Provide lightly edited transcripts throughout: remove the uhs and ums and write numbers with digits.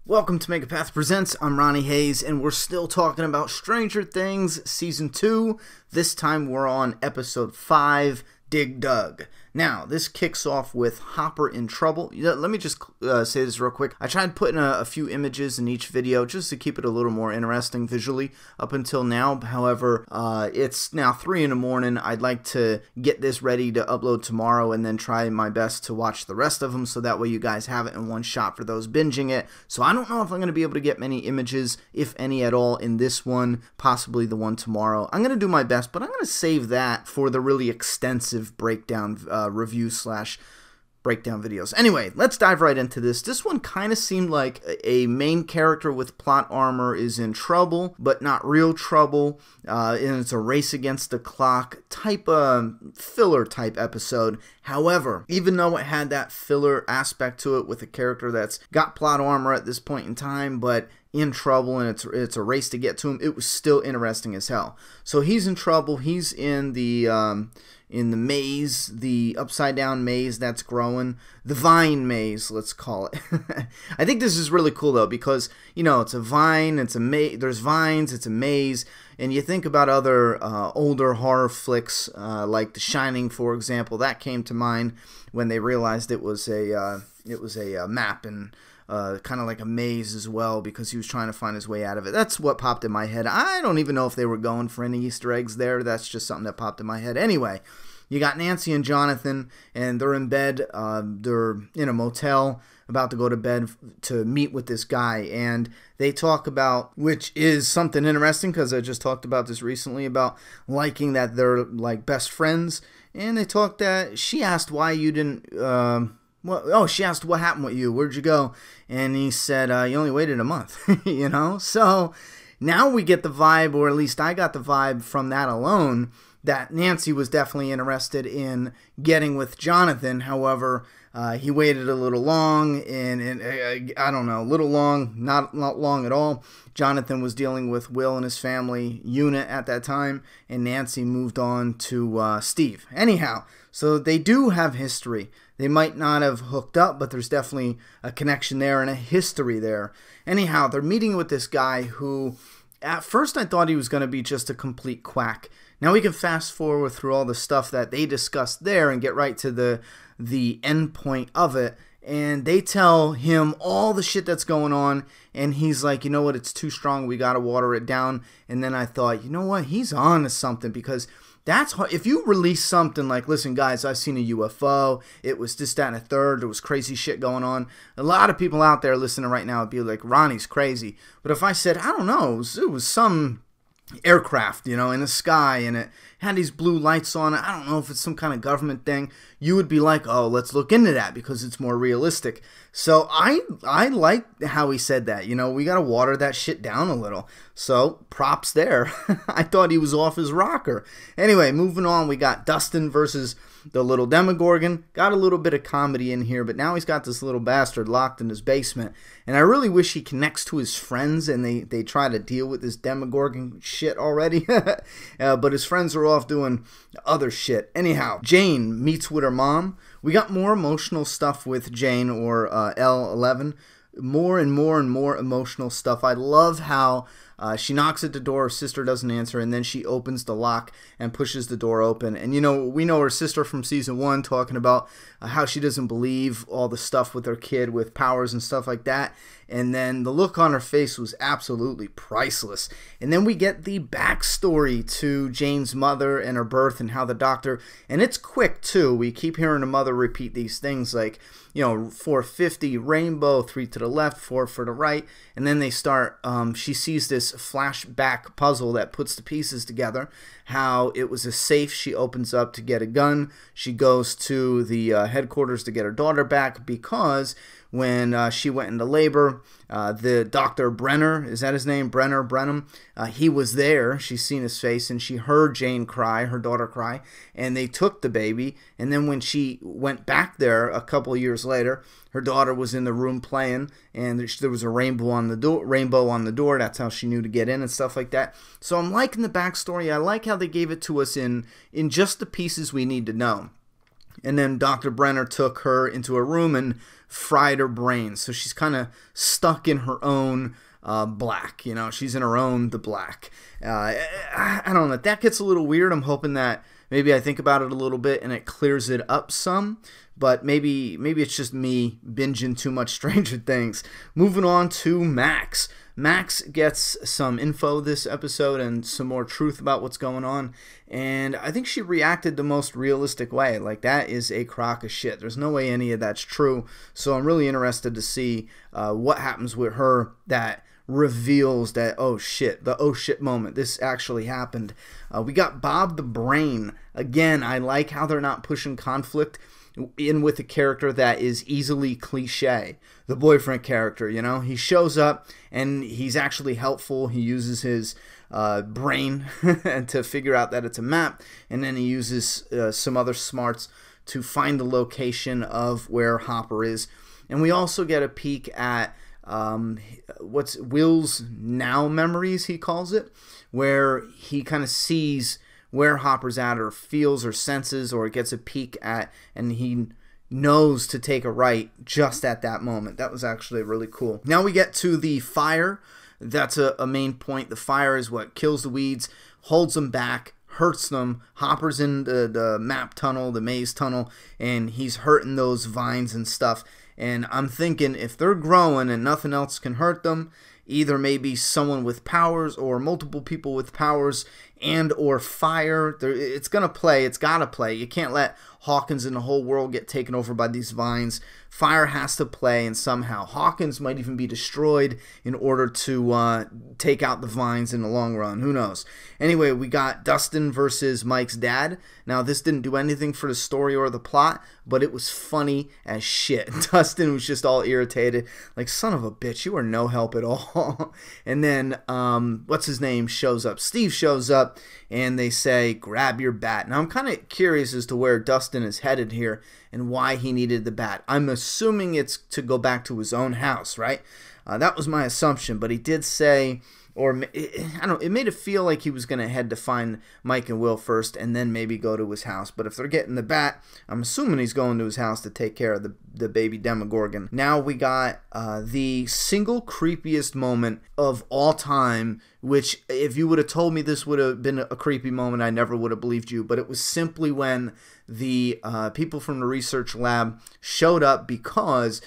Welcome to Megapath Presents. I'm Ronnie Hayes, and we're still talking about Stranger Things Season 2. This time we're on Episode 5, Dig Dug. Now, this kicks off with Hopper in trouble. Let me just say this real quick. I tried putting a few images in each video just to keep it a little more interesting visually up until now. However, it's now 3 in the morning. I'd like to get this ready to upload tomorrow and then try my best to watch the rest of them so that way you guys have it in one shot for those binging it. So I don't know if I'm going to be able to get many images, if any at all, in this one, possibly the one tomorrow. I'm going to do my best, but I'm going to save that for the really extensive breakdown review slash breakdown videos. Anyway, let's dive right into this. This one kind of seemed like a main character with plot armor is in trouble, but not real trouble, and it's a race against the clock type filler type episode. However, even though it had that filler aspect to it with a character that's got plot armor at this point in time, but in trouble, and it's a race to get to him, it was still interesting as hell. So he's in trouble. He's in the maze, the upside down maze that's growing, the vine maze, let's call it. I think this is really cool though, because you know it's a vine, it's a maze. There's vines, it's a maze, and you think about other older horror flicks like The Shining, for example. That came to mind when they realized it was a map and kind of like a maze as well, because he was trying to find his way out of it. That's what popped in my head. I don't even know if they were going for any Easter eggs there. That's just something that popped in my head. Anyway, you got Nancy and Jonathan, and they're in bed. They're in a motel, about to go to bed to meet with this guy, and they talk about, which is something interesting because I just talked about this recently, about liking that they're like best friends. And they talked that she asked why you didn't she asked what happened with you, where'd you go? And he said, you only waited a month, you know? So now we get the vibe, or at least I got the vibe from that alone, that Nancy was definitely interested in getting with Jonathan. However, he waited a little long, and I don't know, a little long, not long at all. Jonathan was dealing with Will and his family unit at that time, and Nancy moved on to Steve. Anyhow, so they do have history. They might not have hooked up, but there's definitely a connection there and a history there. Anyhow, they're meeting with this guy who, at first I thought he was going to be just a complete quack. Now we can fast forward through all the stuff that they discussed there and get right to the end point of it. And they tell him all the shit that's going on, and he's like, you know what, it's too strong, we got to water it down. And then I thought, you know what, he's on to something, because that's hard. If you release something like, listen guys, I've seen a UFO, it was this, that, and a third, there was crazy shit going on, a lot of people out there listening right now would be like, Ronnie's crazy. But if I said, I don't know, it was some aircraft, you know, in the sky, and it had these blue lights on it, I don't know if it's some kind of government thing, you would be like, oh, let's look into that because it's more realistic. So I like how he said that, you know, we got to water that shit down a little. So props there. I thought he was off his rocker. Anyway, moving on, we got Dustin versus the little Demogorgon. Got a little bit of comedy in here, but now he's got this little bastard locked in his basement. And I really wish he connects to his friends and they try to deal with this Demogorgon shit already. But his friends are off doing other shit. Anyhow, Jane meets with her mom. We got more emotional stuff with Jane, or L11. More and more and more emotional stuff. I love how she knocks at the door, her sister doesn't answer, and then she opens the lock and pushes the door open. And you know, we know her sister from season 1 talking about how she doesn't believe all the stuff with her kid with powers and stuff like that. And then the look on her face was absolutely priceless. And then we get the backstory to Jane's mother and her birth and how the doctor, and it's quick too. We keep hearing the mother repeat these things like, you know, 450 rainbow, 3 to the left, 4 for the right. And then they start, she sees this flashback puzzle that puts the pieces together. How it was a safe she opens up to get a gun. She goes to the headquarters to get her daughter back, because when she went into labor, the Dr. Brenner, is that his name? Brenham, he was there. She's seen his face, and she heard Jane cry, her daughter cry, and they took the baby. And then when she went back there a couple of years later, her daughter was in the room playing, and there was a rainbow on the door. That's how she knew to get in and stuff like that. So I'm liking the backstory. I like how they gave it to us in just the pieces we need to know. And then Dr. Brenner took her into a room and fried her brain. So she's kind of stuck in her own black. You know, she's in her own the black. I don't know. That gets a little weird. I'm hoping that maybe I think about it a little bit and it clears it up some. But maybe it's just me binging too much Stranger Things. Moving on to Max. Max gets some info this episode and some more truth about what's going on. And I think she reacted the most realistic way. Like, that is a crock of shit. There's no way any of that's true. So I'm really interested to see what happens with her that reveals that, oh shit, the oh shit moment. This actually happened. We got Bob the Brain. Again, I like how they're not pushing conflict in with a character that is easily cliche. The boyfriend character, you know, he shows up and he's actually helpful. He uses his brain to figure out that it's a map, and then he uses some other smarts to find the location of where Hopper is. And we also get a peek at what's Will's now memories, he calls it, where he kind of sees where Hopper's at, or feels or senses, or gets a peek at, and he knows to take a right just at that moment. That was actually really cool. Now we get to the fire. That's a main point. The fire is what kills the weeds, holds them back, hurts them. Hopper's in the map tunnel, the maze tunnel, and he's hurting those vines and stuff. And I'm thinking, if they're growing and nothing else can hurt them, either maybe someone with powers or multiple people with powers and or fire, it's going to play. It's got to play. You can't let Hawkins and the whole world get taken over by these vines. Fire has to play, and somehow Hawkins might even be destroyed in order to take out the vines in the long run. Who knows? Anyway, we got Dustin versus Mike's dad. Now, this didn't do anything for the story or the plot, but it was funny as shit. Dustin was just all irritated, like, son of a bitch, you are no help at all. And then, what's his name shows up. Steve shows up, and they say, grab your bat. Now, I'm kind of curious as to where Dustin is headed here and why he needed the bat. I'm assuming it's to go back to his own house, right? That was my assumption, but he did say, or I don't know, it made it feel like he was going to head to find Mike and Will first and then maybe go to his house. But if they're getting the bat, I'm assuming he's going to his house to take care of the baby Demogorgon. Now we got the single creepiest moment of all time, which if you would have told me this would have been a creepy moment, I never would have believed you. But it was simply when the people from the research lab showed up because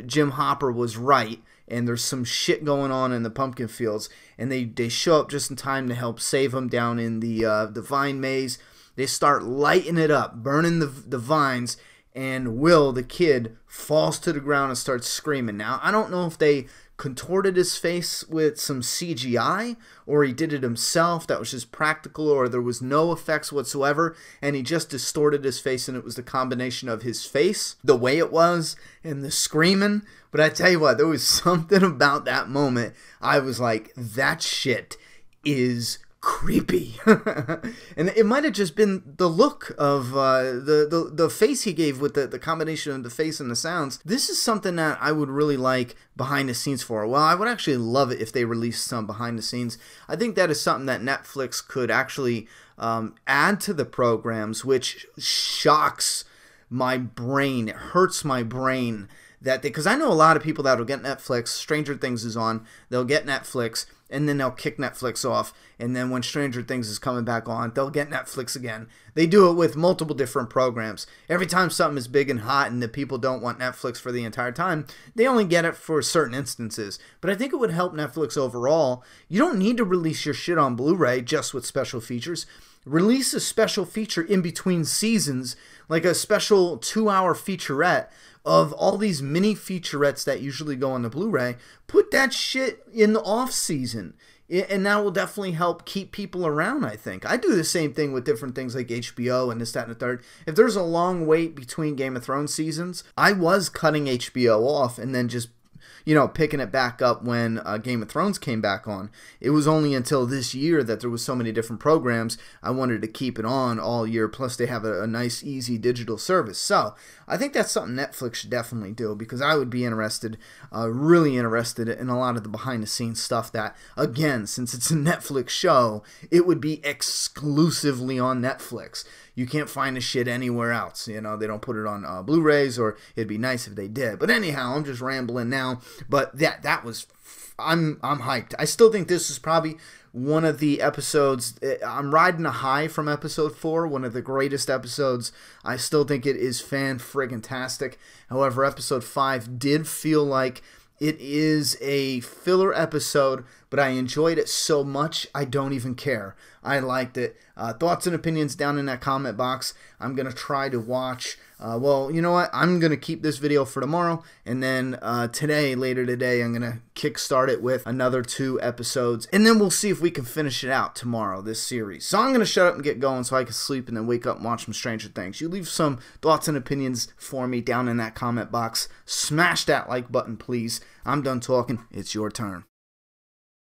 Jim Hopper was right. And there's some shit going on in the pumpkin fields, and they show up just in time to help save them down in the vine maze. They start lighting it up, burning the vines, and Will, the kid, falls to the ground and starts screaming. Now, I don't know if they contorted his face with some CGI, or he did it himself, that was just practical, or there was no effects whatsoever, and he just distorted his face, and it was the combination of his face, the way it was, and the screaming. But I tell you what, there was something about that moment, I was like, that shit is creepy. And it might have just been the look of the face he gave with the combination of the face and the sounds. This is something that I would really like behind the scenes for. Well, I would actually love it if they released some behind the scenes. I think that is something that Netflix could actually add to the programs, which shocks my brain. It hurts my brain that because I know a lot of people that will get Netflix. Stranger Things is on. They'll get Netflix, and then they'll kick Netflix off. And then when Stranger Things is coming back on, they'll get Netflix again. They do it with multiple different programs. Every time something is big and hot and the people don't want Netflix for the entire time, they only get it for certain instances. But I think it would help Netflix overall. You don't need to release your shit on Blu-ray just with special features. Release a special feature in between seasons, like a special 2-hour featurette of all these mini featurettes that usually go on the Blu-ray. Put that shit in the off season, and that will definitely help keep people around, I think. I do the same thing with different things like HBO and this, that, and the third. If there's a long wait between Game of Thrones seasons, I was cutting HBO off and then just picking it back up when Game of Thrones came back on. It was only until this year that there was so many different programs, I wanted to keep it on all year, plus they have a nice, easy digital service. So I think that's something Netflix should definitely do, because I would be interested, really interested in a lot of the behind-the-scenes stuff that, again, since it's a Netflix show, it would be exclusively on Netflix. you can't find the shit anywhere else. You know, they don't put it on Blu-rays, or it'd be nice if they did. But anyhow, I'm just rambling now. But that was, I'm hyped. I still think this is probably one of the episodes. I'm riding a high from episode 4, one of the greatest episodes. I still think it is fan-friggin-tastic. However, episode 5 did feel like it is a filler episode, but I enjoyed it so much, I don't even care. I liked it. Thoughts and opinions down in that comment box. I'm going to try to watch. Well, you know what? I'm going to keep this video for tomorrow, and then later today, I'm going to kickstart it with another 2 episodes, and then we'll see if we can finish it out tomorrow, this series. So I'm going to shut up and get going so I can sleep and then wake up and watch some Stranger Things. You leave some thoughts and opinions for me down in that comment box. Smash that like button, please. I'm done talking. It's your turn.